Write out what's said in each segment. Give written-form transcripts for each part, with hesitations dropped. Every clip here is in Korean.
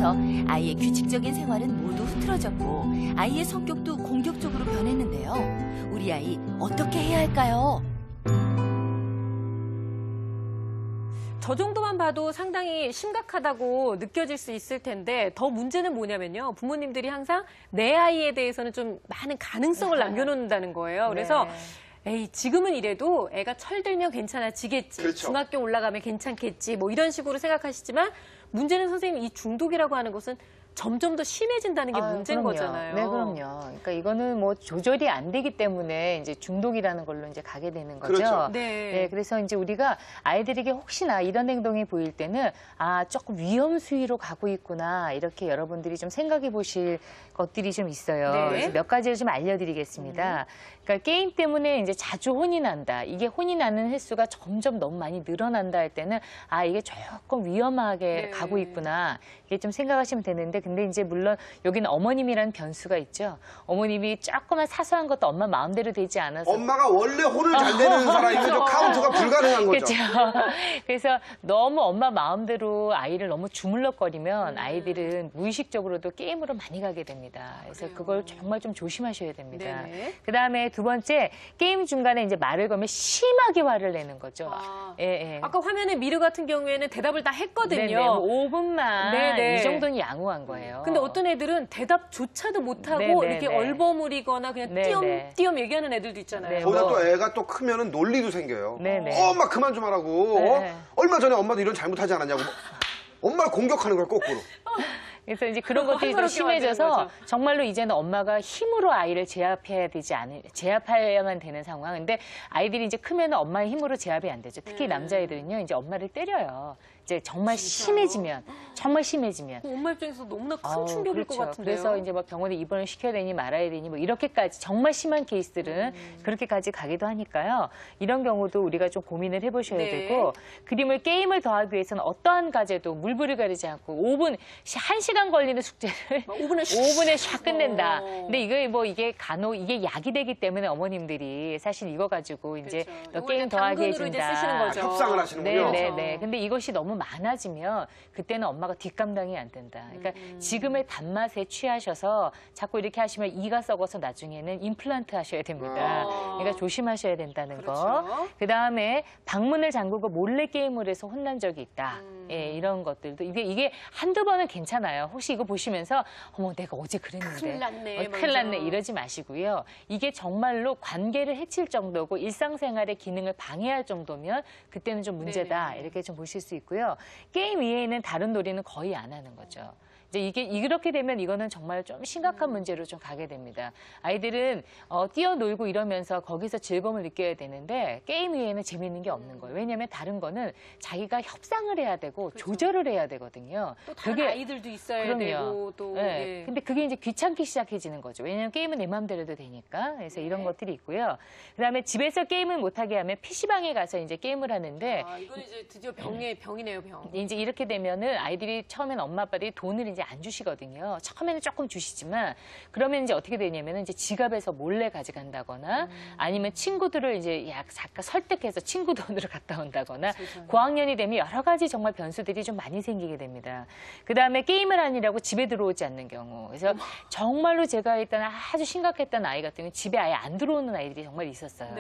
하면서 아이의 규칙적인 생활은 모두 흐트러졌고 아이의 성격도 공격적으로 변했는데요. 우리 아이 어떻게 해야 할까요? 저 정도만 봐도 상당히 심각하다고 느껴질 수 있을 텐데 더 문제는 뭐냐면요. 부모님들이 항상 내 아이에 대해서는 좀 많은 가능성을 남겨놓는다는 거예요. 그래서 에이, 지금은 이래도 애가 철들면 괜찮아지겠지. 그렇죠. 중학교 올라가면 괜찮겠지. 뭐 이런 식으로 생각하시지만 문제는 선생님 이 중독이라고 하는 것은 점점 더 심해진다는 게 문제인 그럼요. 거잖아요. 네, 그럼요. 그러니까 이거는 뭐 조절이 안 되기 때문에 이제 중독이라는 걸로 이제 가게 되는 거죠. 그렇죠. 네. 그래서 이제 우리가 아이들에게 혹시나 이런 행동이 보일 때는 조금 위험 수위로 가고 있구나 이렇게 여러분들이 좀 생각해 보실 것들이 좀 있어요. 네. 그래서 몇 가지를 좀 알려드리겠습니다. 그러니까 게임 때문에 이제 자주 혼이 난다. 이게 혼이 나는 횟수가 점점 너무 많이 늘어난다 할 때는 이게 조금 위험하게 가고 있구나. 이게 좀 생각하시면 되는데 근데 이제 물론 여기는 어머님이라는 변수가 있죠. 어머님이 조그만 사소한 것도 엄마 마음대로 되지 않아서 엄마가 원래 혼을 잘 내는 사람이면 좀 카운트가 불가능한 거죠. 그렇죠. 그래서 너무 엄마 마음대로 아이를 너무 주물럭거리면 아이들은 무의식적으로도 게임으로 많이 가게 됩니다. 그래서 그걸 정말 좀 조심하셔야 됩니다. 네네. 그다음에 두 번째, 게임 중간에 이제 말을 걸면 심하게 화를 내는 거죠. 아까 화면에 미르 같은 경우에는 대답을 다 했거든요. 네네, 뭐 5분만 네네. 이 정도는 양호한 거예요. 근데 어떤 애들은 대답조차도 못하고 네네네. 이렇게 얼버무리거나 그냥 네네. 띄엄띄엄 얘기하는 애들도 있잖아요. 네, 거기다 또 애가 또 크면은 논리도 생겨요. 네네. 엄마 그만 좀 하라고. 네. 얼마 전에 엄마도 이런 잘못하지 않았냐고. 엄마를 공격하는 걸 거꾸로. 그래서 이제 그런 것들이 좀 한스럽게 심해져서 만드는 거죠. 정말로 이제는 엄마가 힘으로 아이를 제압해야만 되는 상황. 근데 아이들이 이제 크면 엄마의 힘으로 제압이 안 되죠. 특히 남자애들은요, 이제 엄마를 때려요. 이제 정말 심해지면, 정말 심해지면. 엄마 입장에서 너무나 큰 충격일 것 같은데요. 그래서 이제 막 병원에 입원을 시켜야 되니 말아야 되니 뭐 이렇게까지 정말 심한 케이스들은 그렇게까지 가기도 하니까요. 이런 경우도 우리가 좀 고민을 해보셔야 되고 게임을 더하기 위해서는 어떠한 과제도 물불을 가리지 않고 5분, 1시간 걸리는 숙제를 5분에 5분에 샥 끝낸다. 근데 이게 간혹 이게 약이 되기 때문에 어머님들이 사실 이거 가지고 이제 너 게임 더하게 해준다. 이제 쓰시는 거죠. 협상을 하시는군요. 네. 근데 이것이 너무 많아지면 그때는 엄마가 뒷감당이 안 된다. 그러니까 지금의 단맛에 취하셔서 자꾸 이렇게 하시면 이가 썩어서 나중에는 임플란트 하셔야 됩니다. 그러니까 조심하셔야 된다는 거. 그다음에 방문을 잠그고 몰래 게임을 해서 혼난 적이 있다. 이런 것들도 이게 한두 번은 괜찮아요. 혹시 이거 보시면서 어머 내가 어제 그랬는데 큰일 났네. 큰일 났네 이러지 마시고요. 이게 정말로 관계를 해칠 정도고 일상생활의 기능을 방해할 정도면 그때는 좀 문제다. 이렇게 좀 보실 수 있고요. 게임 이외에는 다른 놀이는 거의 안 하는 거죠. 이제 이렇게 되면 이거는 정말 좀 심각한 문제로 좀 가게 됩니다. 아이들은 뛰어놀고 이러면서 거기서 즐거움을 느껴야 되는데 게임 외에는 재미있는 게 없는 거예요. 왜냐하면 다른 거는 자기가 협상을 해야 되고 조절을 해야 되거든요. 또 다른 아이들도 있어야 되고 또. 네. 근데 그게 이제 귀찮기 시작해지는 거죠. 왜냐하면 게임은 내 마음대로 해도 되니까. 그래서 이런 것들이 있고요. 그다음에 집에서 게임을 못하게 하면 PC방에 가서 이제 게임을 하는데 이건 이제 드디어 병이네요, 병. 이제 이렇게 되면은 아이들이 처음엔 엄마 아빠들이 돈을 이제 안 주시거든요. 처음에는 조금 주시지만 그러면 이제 어떻게 되냐면은 이제 지갑에서 몰래 가져간다거나 아니면 친구들을 이제 잠깐 설득해서 친구 돈으로 갔다 온다거나 고학년이 되면 여러 가지 정말 변수들이 좀 많이 생기게 됩니다. 그다음에 게임을 하느라고 집에 들어오지 않는 경우. 그래서 정말로 제가 일단 아주 심각했던 아이 같은 경우는 집에 아예 안 들어오는 아이들이 정말 있었어요.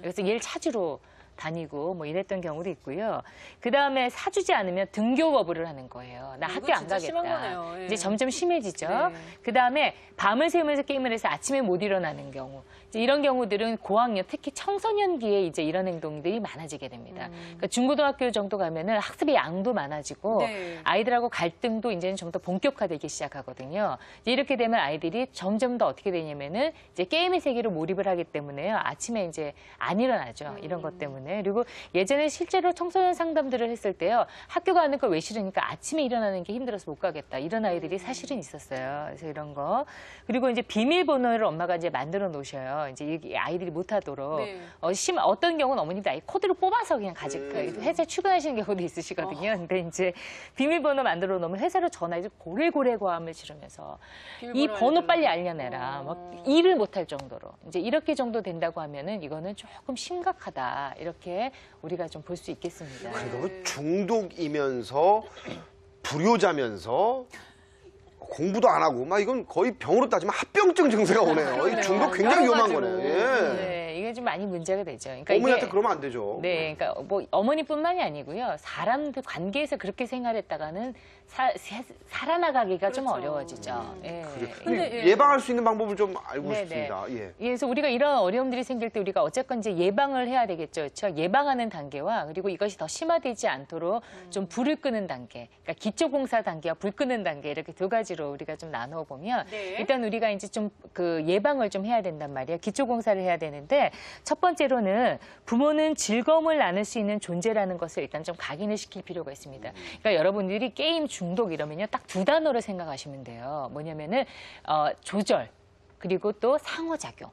그래서 얘를 찾으러 다니고 뭐 이랬던 경우도 있고요. 그다음에 사주지 않으면 등교 거부를 하는 거예요. 나 학교 안 가겠다. 이제 점점 심해지죠. 그다음에 밤을 새우면서 게임을 해서 아침에 못 일어나는 경우. 이제 이런 경우들은 고학년, 특히 청소년기에 이제 이런 행동들이 많아지게 됩니다. 그러니까 중고등학교 정도 가면은 학습의 양도 많아지고 아이들하고 갈등도 이제는 좀 더 본격화되기 시작하거든요. 이제 이렇게 되면 아이들이 점점 더 어떻게 되냐면은 이제 게임의 세계로 몰입을 하기 때문에요. 아침에 이제 안 일어나죠. 이런 것 때문에. 그리고 예전에 실제로 청소년 상담들을 했을 때요. 학교 가는 걸 왜 싫으니까 아침에 일어나는 게 힘들어서 못 가겠다. 이런 아이들이 사실은 있었어요. 그래서 이런 거. 그리고 이제 비밀번호를 엄마가 이제 만들어 놓으셔요. 이제 아이들이 못 하도록. 어떤 경우는 어머님도 아예 코드를 뽑아서 그냥 회사에 출근하시는 경우도 있으시거든요. 근데 이제 비밀번호 만들어 놓으면 회사로 전화해서 고래고래 고함을 지르면서 이 번호 빨리 알려내라. 막 일을 못할 정도로. 이제 이렇게 정도 된다고 하면은 이거는 조금 심각하다. 이렇게 우리가 좀 볼 수 있겠습니다. 그래도 중독이면서 불효자면서 공부도 안 하고 막 이건 거의 병으로 따지면 합병증 증세가 오네요. 이 중독 굉장히 여러 위험한 가지로. 거네요. 예. 네, 이게 좀 많이 문제가 되죠. 그러니까 어머니한테 이게- 그러면 안 되죠. 네, 그러니까 뭐 어머니뿐만이 아니고요. 사람들 관계에서 그렇게 생활했다가는 살아나가기가 좀 그렇죠. 어려워지죠. 예. 근데 예. 예방할 수 있는 방법을 좀 알고 네네. 싶습니다. 예. 그래서 우리가 이런 어려움들이 생길 때 우리가 어쨌건 이제 예방을 해야 되겠죠. 그렇죠? 예방하는 단계와 그리고 이것이 더 심화되지 않도록 좀 불을 끄는 단계. 그러니까 기초공사 단계와 불 끄는 단계 이렇게 두 가지로 우리가 좀 나누어 보면 네. 일단 우리가 이제 좀 그 예방을 좀 해야 된단 말이에요. 기초공사를 해야 되는데 첫 번째로는 부모는 즐거움을 나눌 수 있는 존재라는 것을 일단 좀 각인을 시킬 필요가 있습니다. 그러니까 여러분들이 게임 중독 이러면요. 딱 두 단어를 생각하시면 돼요. 뭐냐면은 조절 그리고 또 상호작용.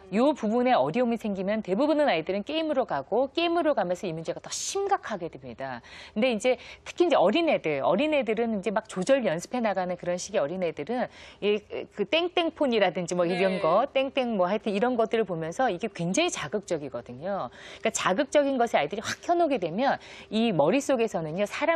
이 부분에 어려움이 생기면 대부분의 아이들은 게임으로 가고 게임으로 가면서 이 문제가 더 심각하게 됩니다. 근데 이제 특히 이제 어린애들은 이제 막 조절 연습해 나가는 그런 식의 어린애들은 그 땡땡폰이라든지 뭐 이런 네. 거, 땡땡 뭐 하여튼 이런 것들을 보면서 이게 굉장히 자극적이거든요. 그러니까 자극적인 것에 아이들이 확 켜놓게 되면 이 머릿속에서는요, 사람